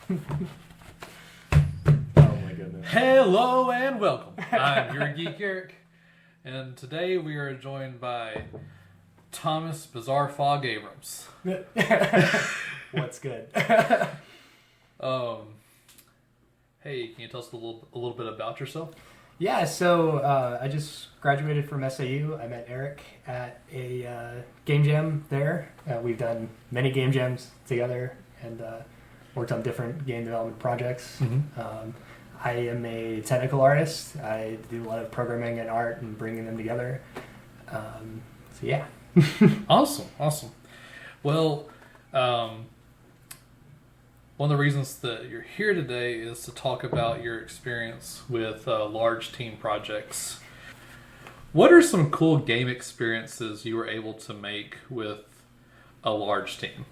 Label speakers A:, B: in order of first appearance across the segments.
A: my goodness.
B: Hello and welcome. I'm your Geek Eric, and today we are joined by Tomas Bizarre Fog Abrams.
A: What's good?
B: Hey, can you tell us a little bit about yourself?
A: Yeah, so I just graduated from SAU. I met Eric at a game jam there. We've done many game jams together and worked on different game development projects.
B: Mm-hmm.
A: I am a technical artist. I do a lot of programming and art and bringing them together. So yeah.
B: Awesome. Well, one of the reasons that you're here today is to talk about your experience with large team projects. What are some cool game experiences you were able to make with a large team?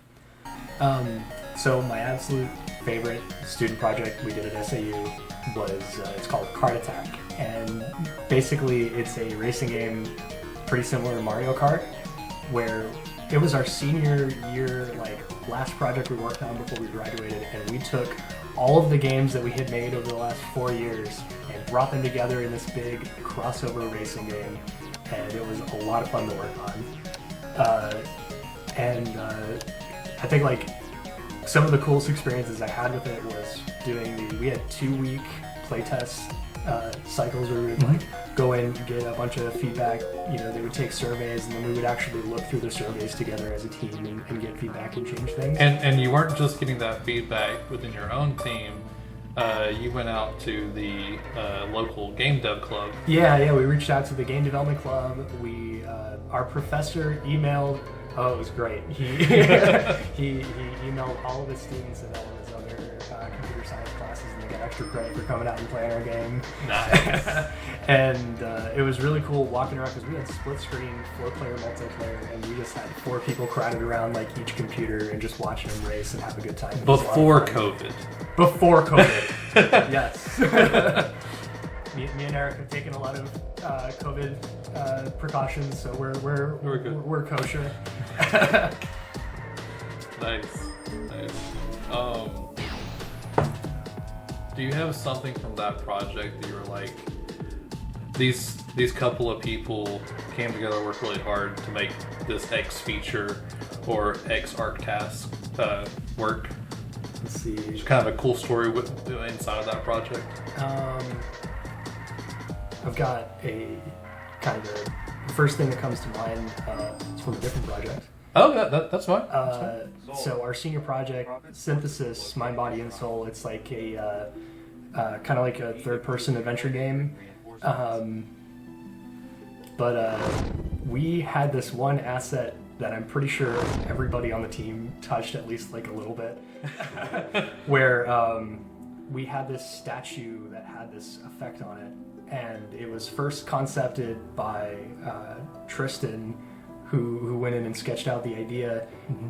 A: So my absolute favorite student project we did at SAU was, it's called Kart Attack. And basically it's a racing game pretty similar to Mario Kart, where it was our senior year, last project we worked on before we graduated, and we took all of the games that we had made over the last 4 years and brought them together in this big crossover racing game, and it was a lot of fun to work on. I think some of the coolest experiences I had with it was we had 2-week playtest cycles where we would go in, get a bunch of feedback. They would take surveys, and then we would actually look through the surveys together as a team and get feedback and change things.
B: And you weren't just getting that feedback within your own team. You went out to the local game dev club.
A: Yeah, we reached out to the game development club. Our professor emailed. Oh, it was great. He emailed all of his students and all of his other computer science classes, and they got extra credit for coming out and playing our game.
B: Nice.
A: And it was really cool walking around because we had split screen 4-player multiplayer, and we just had 4 people crowded around each computer and just watching them race and have a good time.
B: Before COVID.
A: Before COVID. Yes. Me and Eric have taken a lot of COVID precautions, so we're good. We're kosher.
B: Nice. Do you have something from that project that you were like, these couple of people came together, worked really hard to make this X feature or X art task work?
A: Let's see.
B: It's kind of a cool story inside of that project.
A: I've got a kind of the first thing that comes to mind. It's from a different project.
B: Oh, that's fine.
A: So our senior project, Synthesis, Mind, Body, and Soul, it's like a kind of like a third-person adventure game. But we had this one asset that I'm pretty sure everybody on the team touched at least a little bit, where we had this statue that had this effect on it. And it was first concepted by Tristan, who went in and sketched out the idea,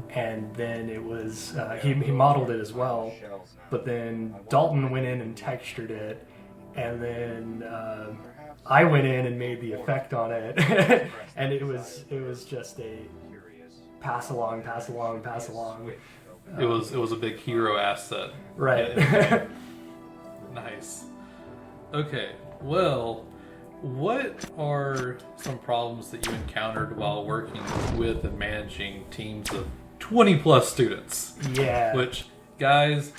A: and then it was he modeled it as well. But then Dalton went in and textured it, and then I went in and made the effect on it, and it was just a pass along.
B: It was a big hero asset,
A: right?
B: Nice. Okay. Well, what are some problems that you encountered while working with and managing teams of 20 plus students?
A: Yeah.
B: Which, guys,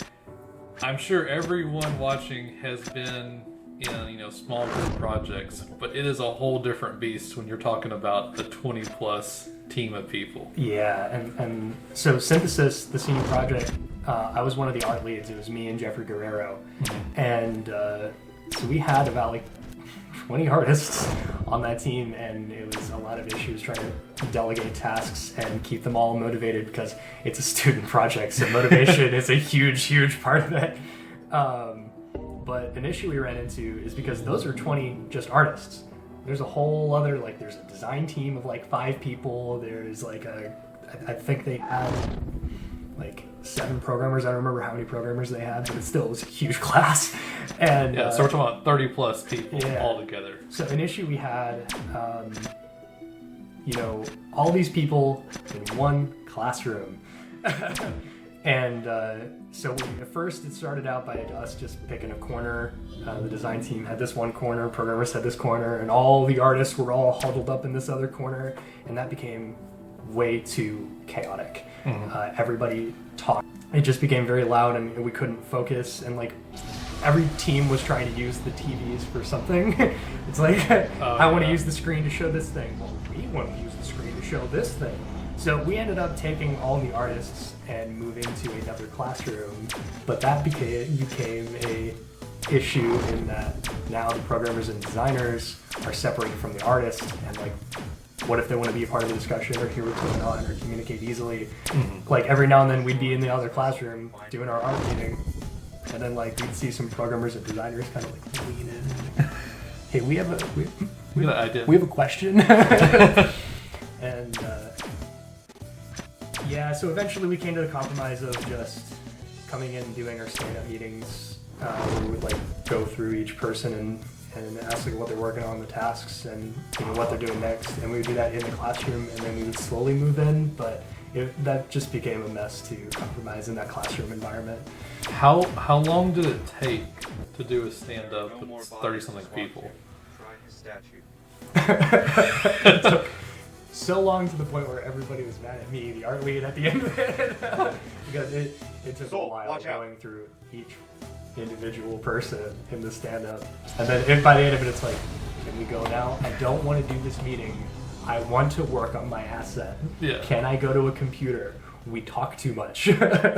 B: I'm sure everyone watching has been in, small group projects, but it is a whole different beast when you're talking about a 20 plus team of people.
A: Yeah, and so Synthesis, the senior project, I was one of the art leads. It was me and Jeffrey Guerrero, and so we had about 20 artists on that team, and it was a lot of issues trying to delegate tasks and keep them all motivated because it's a student project, so motivation is a huge part of it. But an issue we ran into is because those are 20 just artists. There's a whole other, there's a design team of 5 people. There's I think they had 7 programmers. I don't remember how many programmers they had, but it still was a huge class. And
B: yeah, so we're talking about 30 plus people all together.
A: So an issue we had, all these people in one classroom. And so at first it started out by us just picking a corner. The design team had this one corner, programmers had this corner, and all the artists were all huddled up in this other corner, and that became way too chaotic. Everybody talked. It just became very loud, and we couldn't focus, and like every team was trying to use the TVs for something. It's like, I want to use the screen to show this thing. Well, we want to use the screen to show this thing. So we ended up taking all the artists and moving to another classroom, but that became a issue in that now the programmers and designers are separated from the artists, and like, what if they want to be a part of the discussion or hear what's going on or communicate easily? Like every now and then we'd be in the other classroom doing our art meeting, and then like we'd see some programmers and designers kind of like lean in. Hey, we have a question. And yeah, so eventually we came to the compromise of just coming in and doing our stand-up meetings, where we would like go through each person and ask like what they're working on, the tasks, and what they're doing next, and we would do that in the classroom, and then we would slowly move in, but that just became a mess to compromise in that classroom environment.
B: How long did it take to do a stand-up with 30-something people?
A: It took so long to the point where everybody was mad at me, the art lead, at the end of it. Because it took a while going through each individual person in the stand-up. And then by the end of it, it's like, can we go now? I don't want to do this meeting. I want to work on my asset. Yeah. Can I go to a computer? We talk too much.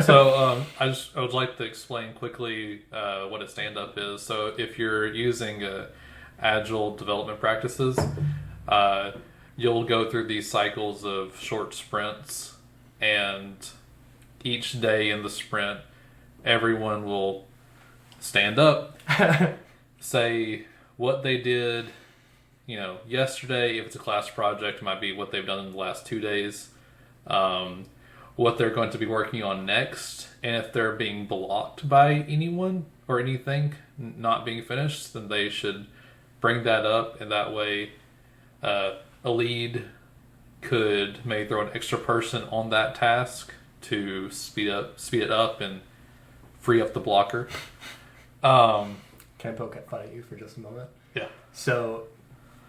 B: So I would like to explain quickly what a stand-up is. So if you're using agile development practices, you'll go through these cycles of short sprints, and each day in the sprint, everyone will stand up, say what they did, yesterday. If it's a class project, it might be what they've done in the last 2 days, what they're going to be working on next, and if they're being blocked by anyone or anything not being finished, then they should bring that up, and that way a lead could maybe throw an extra person on that task to speed it up and free up the blocker.
A: Can I poke fun at you for just a moment?
B: Yeah.
A: So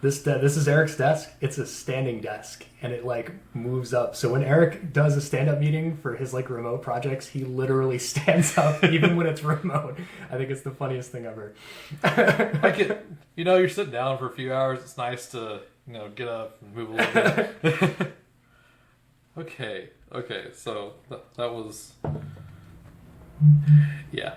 A: this is Eric's desk. It's a standing desk, and it like moves up. So when Eric does a stand-up meeting for his like remote projects, he literally stands up even when it's remote. I think it's the funniest thing ever.
B: You're sitting down for a few hours. It's nice to get up and move a little bit. Okay. So that was, yeah.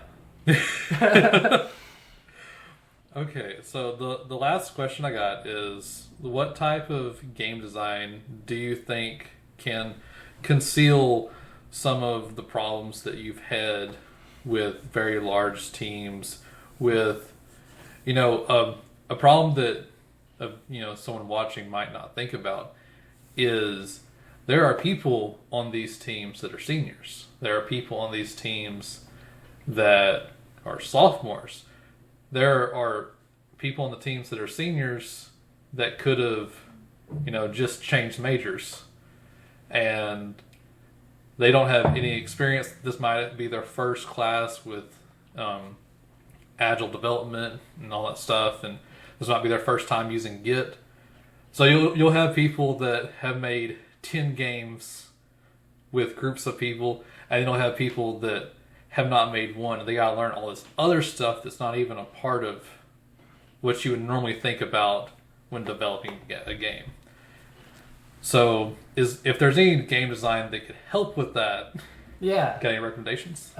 B: Okay, so the last question I got is, what type of game design do you think can conceal some of the problems that you've had with very large teams, with a problem that someone watching might not think about is there are people on these teams that are seniors. There are people on these teams that are sophomores. There are people on the teams that are seniors that could have, just changed majors, and they don't have any experience. This might be their first class with agile development and all that stuff, and this might be their first time using Git. So you'll have people that have made 10 games with groups of people, and then you'll have people that have not made one, and they gotta learn all this other stuff that's not even a part of what you would normally think about when developing a game. So if there's any game design that could help with that,
A: yeah,
B: got any recommendations?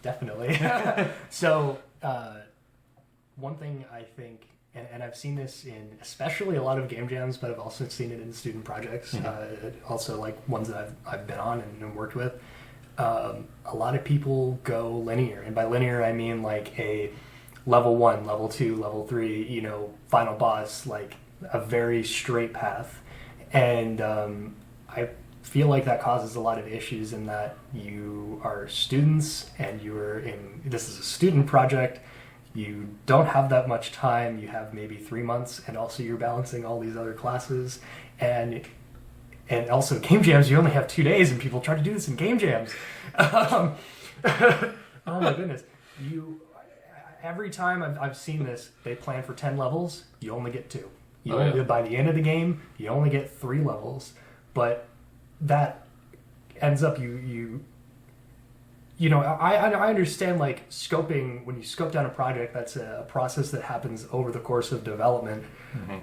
A: Definitely. So one thing I think, and I've seen this in especially a lot of game jams, but I've also seen it in student projects, also like ones that I've been on and worked with. A lot of people go linear, and by linear I mean like a level 1, level 2, level 3, final boss, like a very straight path. And I feel like that causes a lot of issues in that you are students and this is a student project. You don't have that much time. You have maybe 3 months, and also you're balancing all these other classes. And And also, game jams, you only have 2 days, and people try to do this in game jams. Oh my goodness. Every time I've seen this, they plan for 10 levels, you only get 2. By the end of the game, you only get 3 levels. But that ends up I understand, like, scoping, when you scope down a project, that's a process that happens over the course of development. Mm-hmm.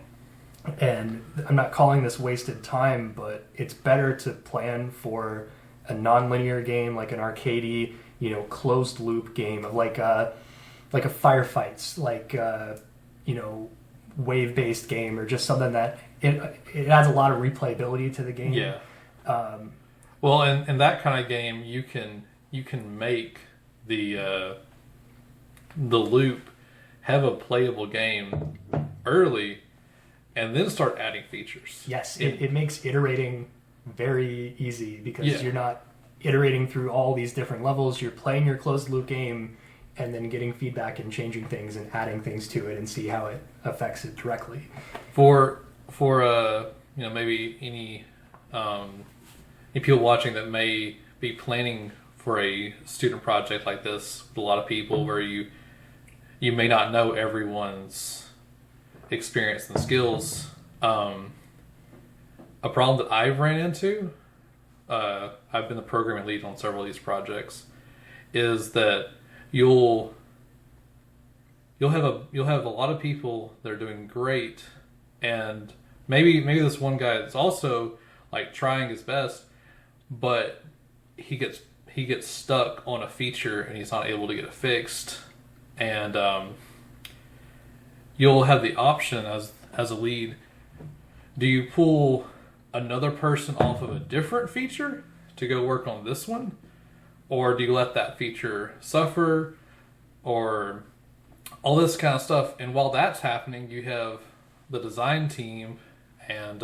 A: And I'm not calling this wasted time, but it's better to plan for a non-linear game, like an arcadey, closed loop game of like a firefights, like wave-based game, or just something that it adds a lot of replayability to the game.
B: Yeah. Well, in that kind of game, you can make the loop have a playable game early, and then start adding features.
A: Yes, it makes iterating very easy, because you're not iterating through all these different levels. You're playing your closed loop game and then getting feedback and changing things and adding things to it and see how it affects it directly.
B: For maybe any people watching that may be planning for a student project like this with a lot of people, where you may not know everyone's experience and skills. A problem that I've ran into, I've been the programming lead on several of these projects, is that you'll have a lot of people that are doing great, and maybe this one guy that's also like trying his best, but he gets stuck on a feature and he's not able to get it fixed, and you'll have the option as a lead. Do you pull another person off of a different feature to go work on this one? Or do you let that feature suffer? Or all this kind of stuff. And while that's happening, you have the design team and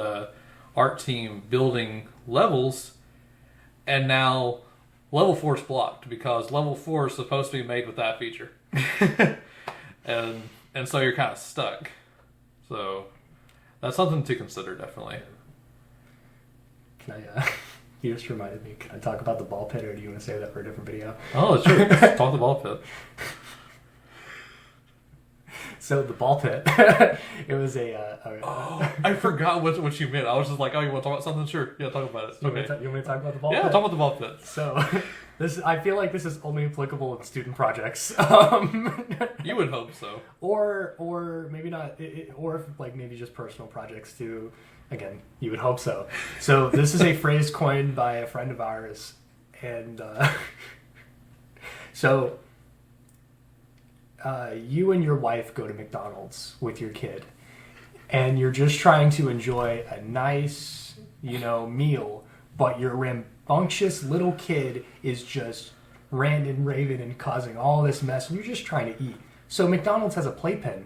B: art team building levels. And now level 4 is blocked because level 4 is supposed to be made with that feature. and so you're kind of stuck. So that's something to consider, definitely.
A: Can I, you just reminded me, can I talk about the ball pit, or do you want to save that for a different video?
B: Oh, sure. Let's talk the ball pit.
A: So the ball pit, it was
B: I forgot what you meant. I was just like, oh, you want to talk about something? Sure. Yeah, talk about it.
A: You want me to talk about the ball pit?
B: Yeah, talk about the ball pit.
A: So I feel like this is only applicable in student projects.
B: You would hope so.
A: Or maybe not, or like maybe just personal projects too. Again, you would hope so. So this is a phrase coined by a friend of ours, and so you and your wife go to McDonald's with your kid, and you're just trying to enjoy a nice, meal, but your rambunctious little kid is just ranting and raving and causing all this mess, and you're just trying to eat. So McDonald's has a playpen.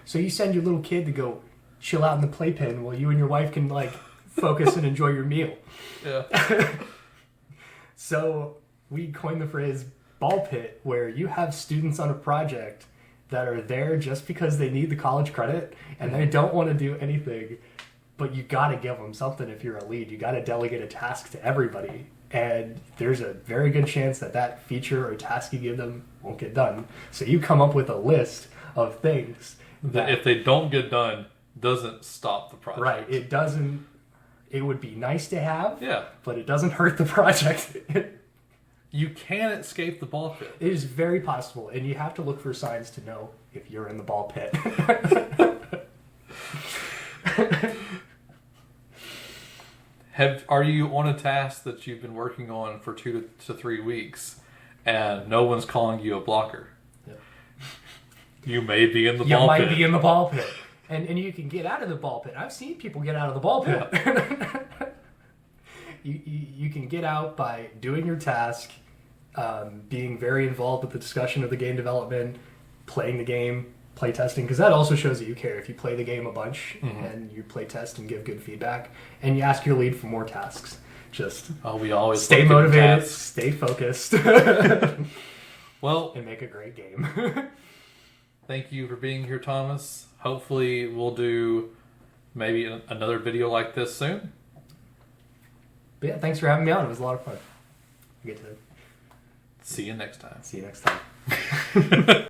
A: So you send your little kid to go chill out in the playpen while you and your wife can focus and enjoy your meal.
B: Yeah.
A: So we coined the phrase ball pit, where you have students on a project that are there just because they need the college credit and they don't want to do anything, but you got to give them something. If you're a lead, you got to delegate a task to everybody, and there's a very good chance that feature or task you give them won't get done. So you come up with a list of things that
B: if they don't get done, doesn't stop the project.
A: Right. It doesn't. It would be nice to have.
B: Yeah.
A: But it doesn't hurt the project.
B: You can escape the ball pit.
A: It is very possible, and you have to look for signs to know if you're in the ball pit.
B: Are you on a task that you've been working on for 2 to 3 weeks, and no one's calling you a blocker?
A: Yeah.
B: You may be in the ball pit.
A: You might be in the ball pit. And you can get out of the ball pit. I've seen people get out of the ball pit. Yeah. You can get out by doing your task, being very involved with the discussion of the game development, playing the game, play testing, because that also shows that you care. If you play the game a bunch and you play test and give good feedback, and you ask your lead for more tasks, just
B: we always
A: stay motivated, stay focused,
B: well,
A: and make a great game.
B: Thank you for being here, Thomas. Hopefully we'll do maybe another video like this soon.
A: But yeah, thanks for having me on. It was a lot of fun. I get to
B: See you next time.
A: see you next time.